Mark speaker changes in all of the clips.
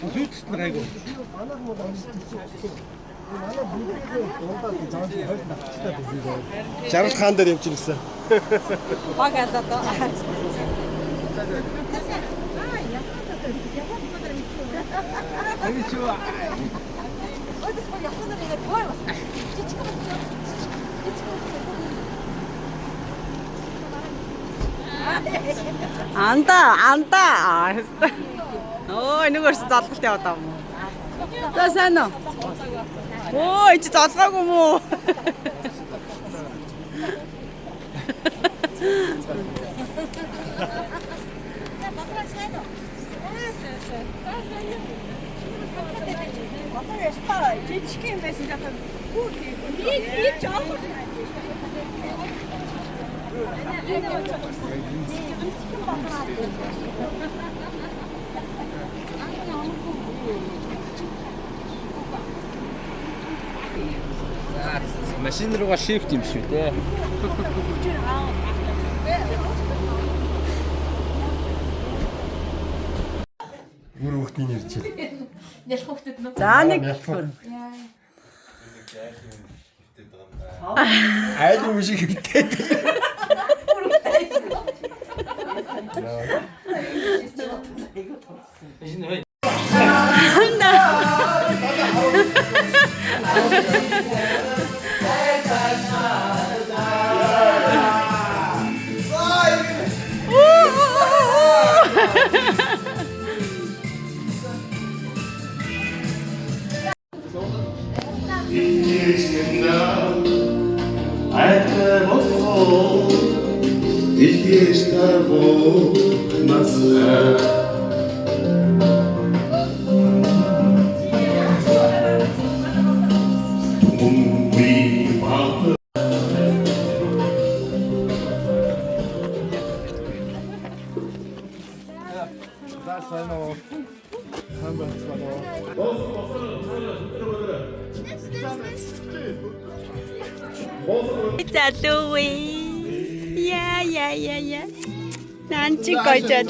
Speaker 1: Сүйдэлт нар айгу. Жаргал хаан дээр явж ирсэн.
Speaker 2: Баг алдаа тоо.
Speaker 1: Коничуа.
Speaker 2: Анда. Ой, нүгээрс залгалт яваад байгаа юм уу? За сайн уу? Ой, чи залгаагүй юм уу?
Speaker 3: Жижигхэн байсан жахад хүүг ийм жоох.
Speaker 1: Машин руугаа шифт юм шүү дээ. Бүр хүүхдийн нэрч.
Speaker 3: Нялх хөвгтөд нөө.
Speaker 2: За нэг.
Speaker 1: Айл юм шиг хөвтэй.
Speaker 2: Залууи. Я. Нанчи гойжал.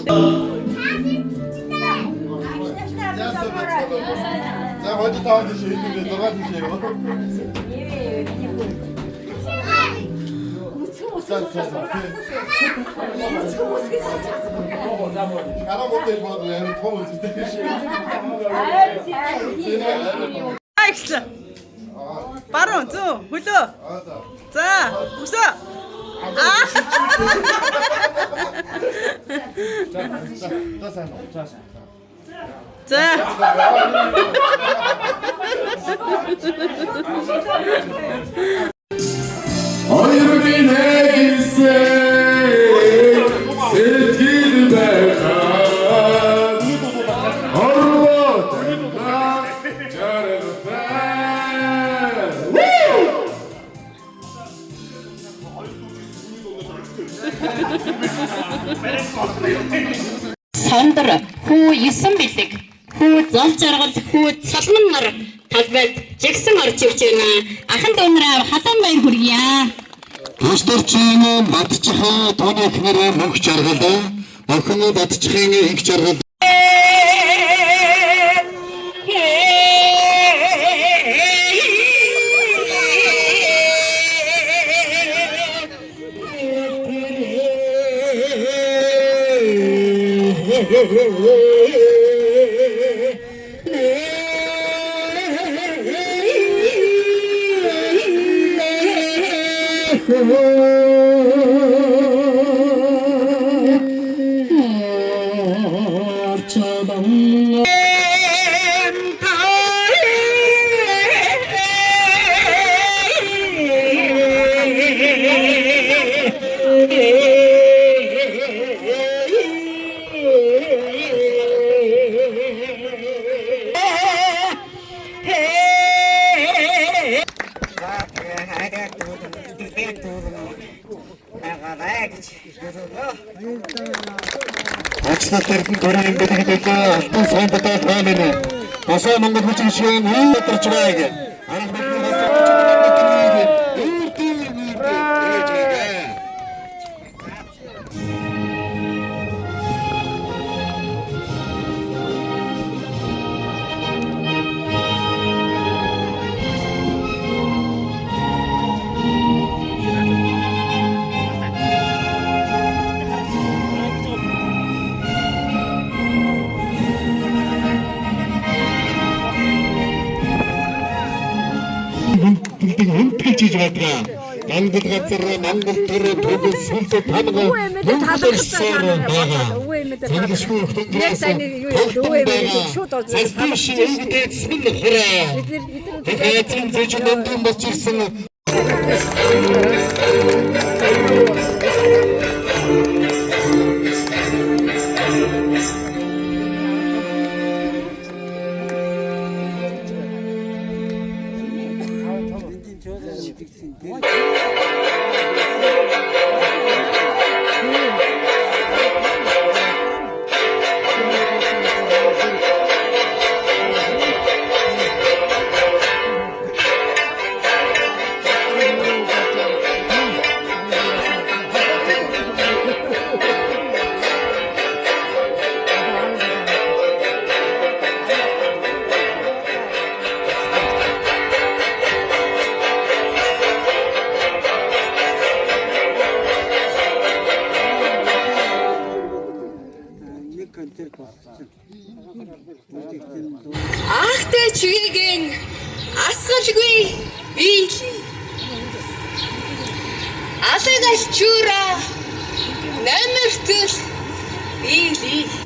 Speaker 1: За хоч таавал шийдвэр 6 тийшээ яваа. Гараа модel бод яа том үзтэй.
Speaker 2: Акс. Баруун зүү хөлөө. За өсөө. За.
Speaker 4: Hayır bine gitsek sevgili berkan Arvatından canım
Speaker 5: Сандар хүү 9 бэлэг хүү зол жаргал хүү цалман нар талбайд жигсэн орж ивч байна. Ахан дүүнрээ халуун баяр хүргье.
Speaker 4: Тусдарчин бадчихын тооны ихнэр мөнх жаргал охин бадчихын их жаргал Ажлын төрийн бэлгэдэг алтан сайн бодол байна. Босоо Монгол хүчин шиг үүрч байг. Арга бидний бичиж байдаг. Монгол газар Монгол төр төгс сүлд танга талархсан байгаа. Зөвлөшгүй хүмүүс шууд орж эцэг зэжинд босч ирсэн.
Speaker 3: Ахтай чигийн асгалгүй ил алгалчура намертэл или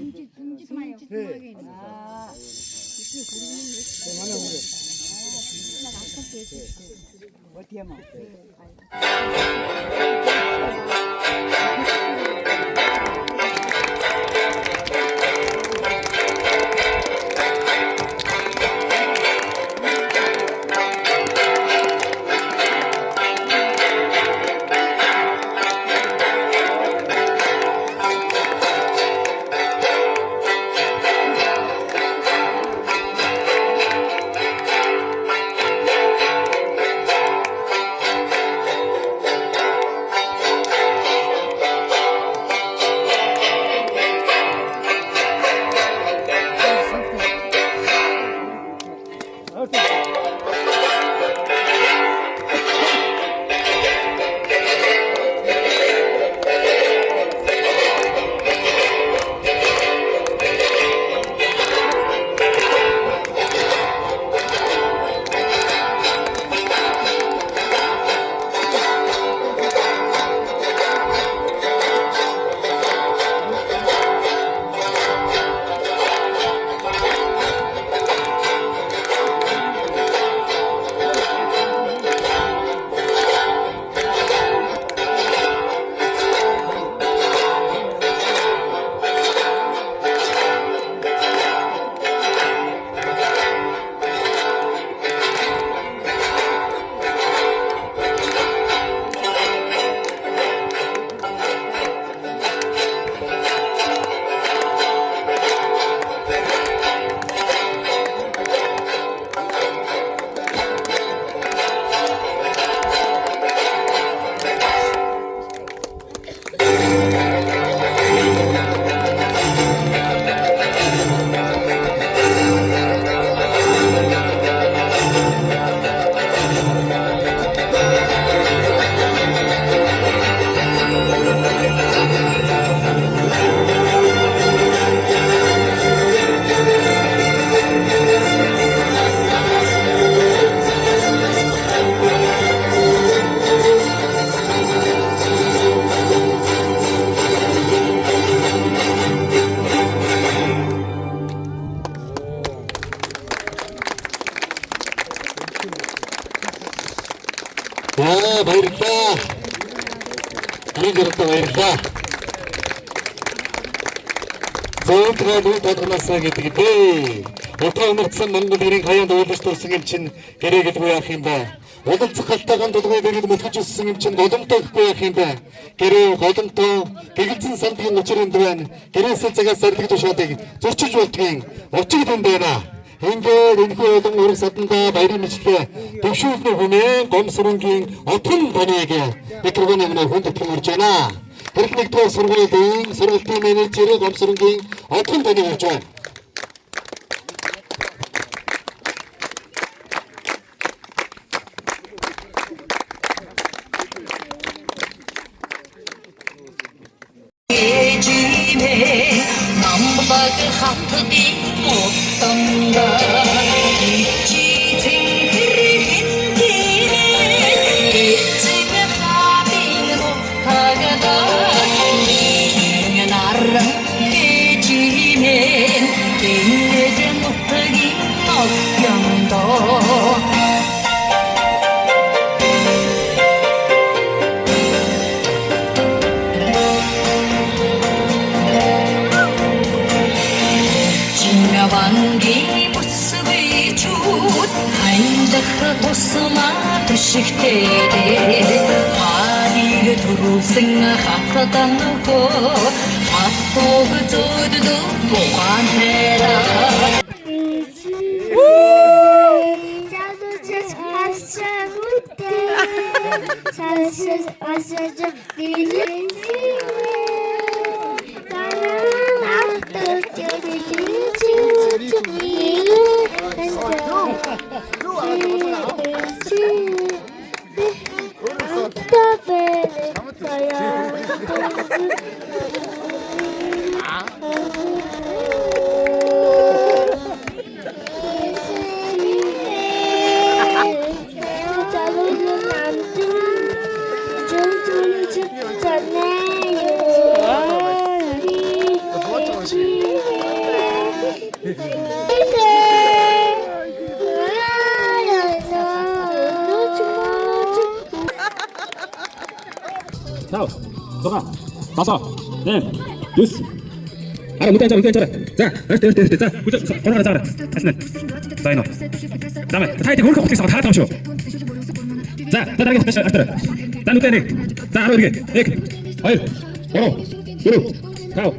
Speaker 3: баярлалаа. Эндэртээ баярлалаа. Зөөдрөө нүд тодорхойлсон гэдэг дээ. Утга өмөрцөн Монгол ирийн хаяанд уйлж турсан юм чинь гэрээгэлгүй яах юм бэ? Удалцах халтайгаан дулгай дэргэд мөлхөж өссөн юм чинь голомтой гэхгүй яах юм бэ? Гэрээ голомтой гэгэлцэн сандгийн учрын дэвэн гэрээсээ цагаас сарлаг тушаадыг зурчилж болдгийн учир юм байна. Ингээд энэхүү олон ураг саданда баярын мэтлээ төвшүүлний хүнээ гомсрынгийн отхон баныг микрофоны өмнө хүндэтгэн урж байна. Хэрэг нэгдүгээр сургуулийн сургалтын менежер гомсрынгийн отхон баныг урж байна.
Speaker 5: 남박 하트디 못던가 지탱그를 흔들에
Speaker 6: 야왕기 모습이 준 하인다카 도스마 도식테레 하리르 도루생아 하타당고 하토그 조드도 보관해라
Speaker 7: 자, 너가 다섯, 넷, 유스. 알아, 못 앉아. 자, 됐. 자, 걸어가자. 다시는. 자, 이놈. 다음에 타이팅 홀컵 어떻게 다 타셔. 자, 나게 다시 알았다. 자, 누구네? 자, 알아 이렇게. 어이, 걸어. 그루. 가오.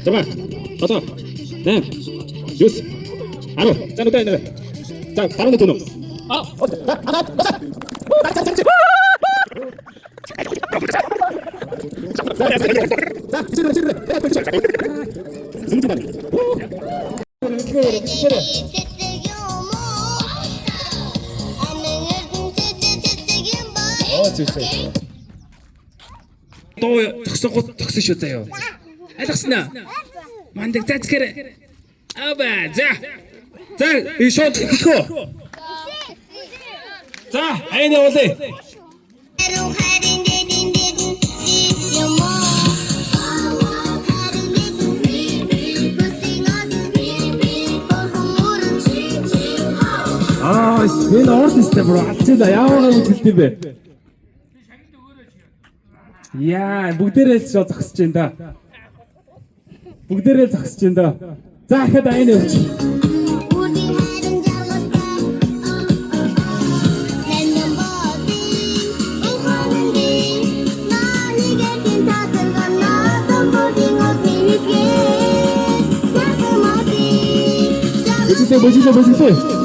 Speaker 7: 정말. 다섯, 넷, 유스. 알아. 자, 누구네? 자, 다른 데 놈. 아, 가자. 또 적으셨어요. 알았으나 만들 짜증해. 아바, 자, 이 숏 이거. 자, 아이네 오세요. Энэ артисттэй бро ачаалаа яаваа хэлдэг бэ? Яа, бүгдээрээ л зогсож байна да. За ихэд аяны өгч. Божиглээ.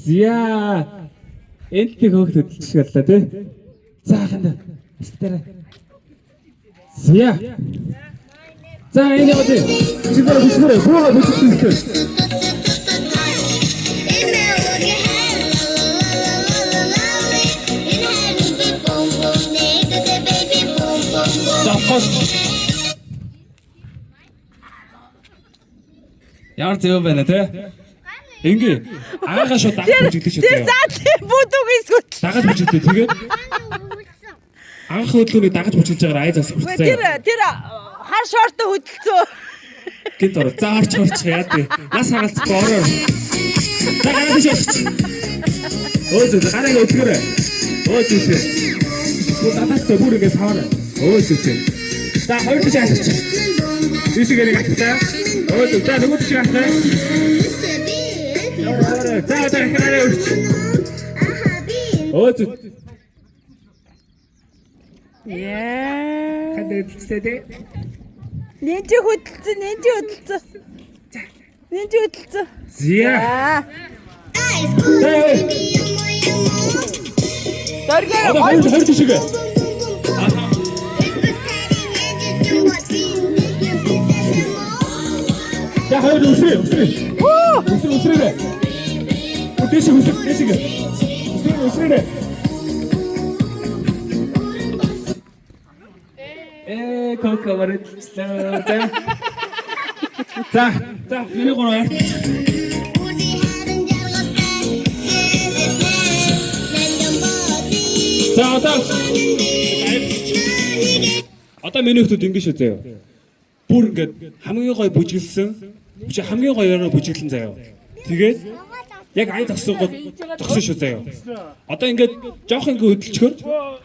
Speaker 7: Зя энтиг хөөгд хөдөлчихлээ тий. За ханд. Ашигтараа. Зя. За энэ яваад. Бишгэрээ. Хөөе бишгэрээ. Ямар зөв байна те? Ингээ аагаа шууд дагаж бүжиглэж шээ.
Speaker 2: Тэр заа бүдүүг эсгүүт.
Speaker 7: Дагаж бүжиглээ тэгээд анх хөдлөөний дагаж бүжиглэж байгаа айзаас хүрсэн.
Speaker 2: Тэр хар шортой хөдөлцөө.
Speaker 7: Гинт ороо заарч яа тий. Нас хагалцахгүй ороо. За гараад шээ. Өөзөө гараа өтгөрөө. Өөзөө. Будапешт бүргээ саваа. Өөзөө. За хоёр тийш асууч. Тийшээ гацгаа. Өөзөө за нөгөө тийш асууч. За гараа өч. Өөзөө.
Speaker 2: Яа.
Speaker 7: Хадээдчтэй.
Speaker 2: Нэнжи хөдөлцөө.
Speaker 7: Зя.
Speaker 2: Дөргөө
Speaker 7: хоёр тийшээ. 자, 하여튼 웃으래. 웃으래. 웃으래. 거기가 말했어. 자, 이리 걸어요. 자, 어떤 메뉴도 댕기셨어요. бүр ингээд хамгийн гоё бүжиглсэн. Хамгийн гоёороо бүжиглэн заяа. Тэгээд яг ай зогсоогоо зогсон шүү заяа. Одоо ингээд жоох ингээд хөдөлчгөр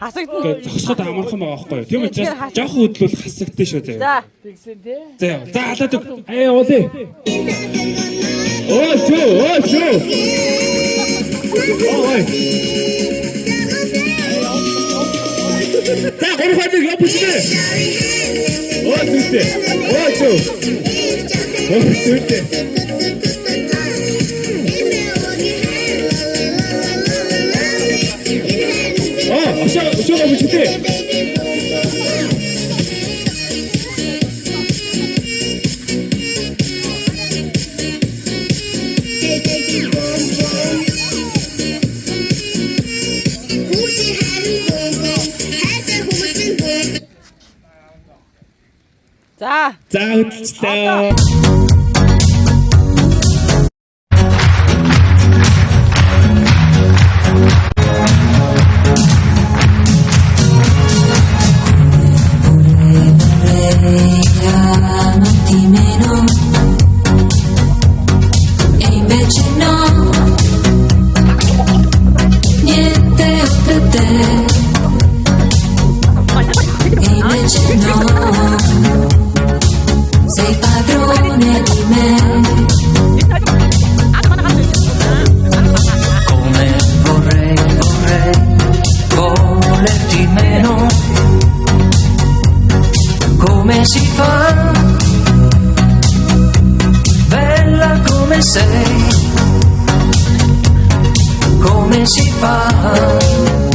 Speaker 2: Хасагдана.
Speaker 7: ингээд зогсоход амархан байгаа байхгүй юу? Тийм учраас жоох хөдлөл хасагдсан шүү заяа.
Speaker 2: За.
Speaker 7: Заяа. За халаад уулээ. Ой. За гурван яг бүсдэ. Ой зүтэ. Ошоо бүсдэ.
Speaker 2: За.
Speaker 7: За хөдөлчлээ.
Speaker 6: Sei padrone di me. Come vorrei volerti meno. Come si fa? Bella come sei. Come si fa?